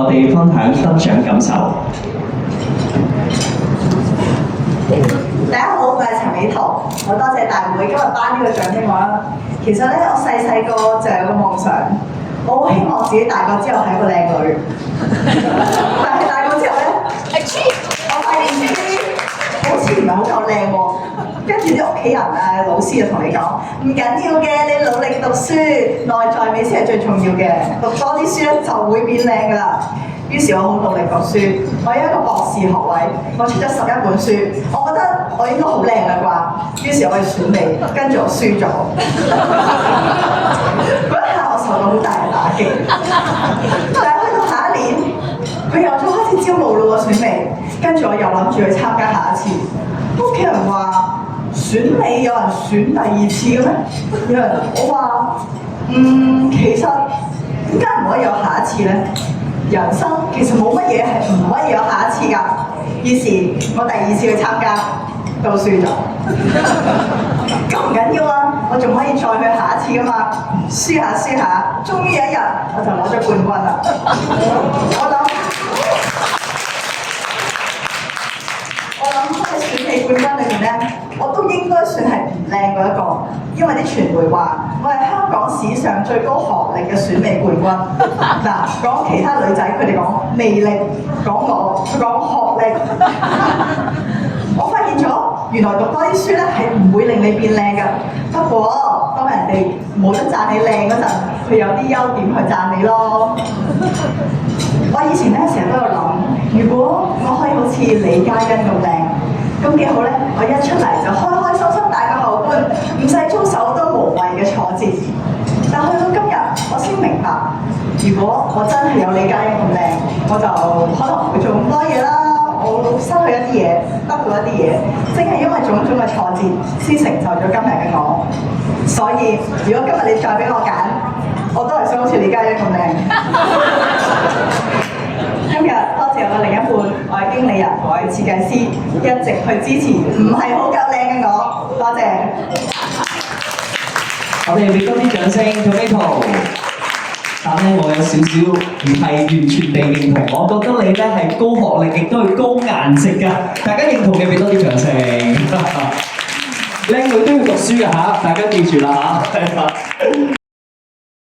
我哋分享感受。大家好，我係陳美圖，好多謝大會今日頒呢個獎俾我啦。其實咧，我細個就有個夢想，我好希望自己大個之後係一個靚女。但係大個之後咧，我發現自己好似唔係好夠靚喎。跟住啲屋企人啊、老師就同你講，唔緊要嘅，你努力讀書，內在美先係最重要嘅。讀多啲書咧就會變靚㗎啦。於是我好努力讀書，我有一個博士學位，我出咗11本書，我覺得我應該好靚啦啩。於是我去選美，跟住我輸咗。嗰一下我受到好大嘅打擊。但係去到下一年，佢又再開始招募咯喎選美，跟住我又諗住去參加下一次。屋企人話選美有人選第二次嘅咩？有人我話其實點解唔可以有下一次咧？人生其實冇乜嘢係唔可以有下一次㗎。於是我第2次去參加都輸咗。咁唔緊要啊，我仲可以再去下一次㗎嘛。輸下，終於有一日我就攞咗冠軍啦。我諗喺選美冠軍裏面咧，我都應該算係唔靚嗰一個，因為啲傳媒話我係香港史上最高學歷嘅選美冠軍。嗱，講其他女仔，佢哋講魅力，講我，佢講學歷。我發現咗，原來讀多啲書咧係唔會令你變靚㗎。不過當人哋冇得讚你靚嗰陣，佢有啲優點去讚你咯。我以前咧成日都有諗，如果我可以好似李嘉欣咁靚，咁幾好咧！我一出嚟就開開心心帶個後冠，唔使遭受好多無謂嘅挫折。但去到今日，我先明白，如果我真係有李嘉欣咁靚，我就可能唔會做咁多嘢啦。我失去一啲嘢，得到一啲嘢，正係因為種種嘅挫折，先成就咗今日嘅我。所以，如果今日你再俾我揀，我都係想好似李嘉欣咁靚。今日多謝我另一半，我係經理人，我係設計師，一直去支持唔係好夠靚嘅我，多謝。我哋俾多啲掌聲，Tomato。但咧，我有少少唔係完全地認同，我覺得你咧係高學歷，亦都係高顏值㗎。大家認同嘅俾多啲掌聲。靚女都要讀書㗎嚇，大家記住啦嚇。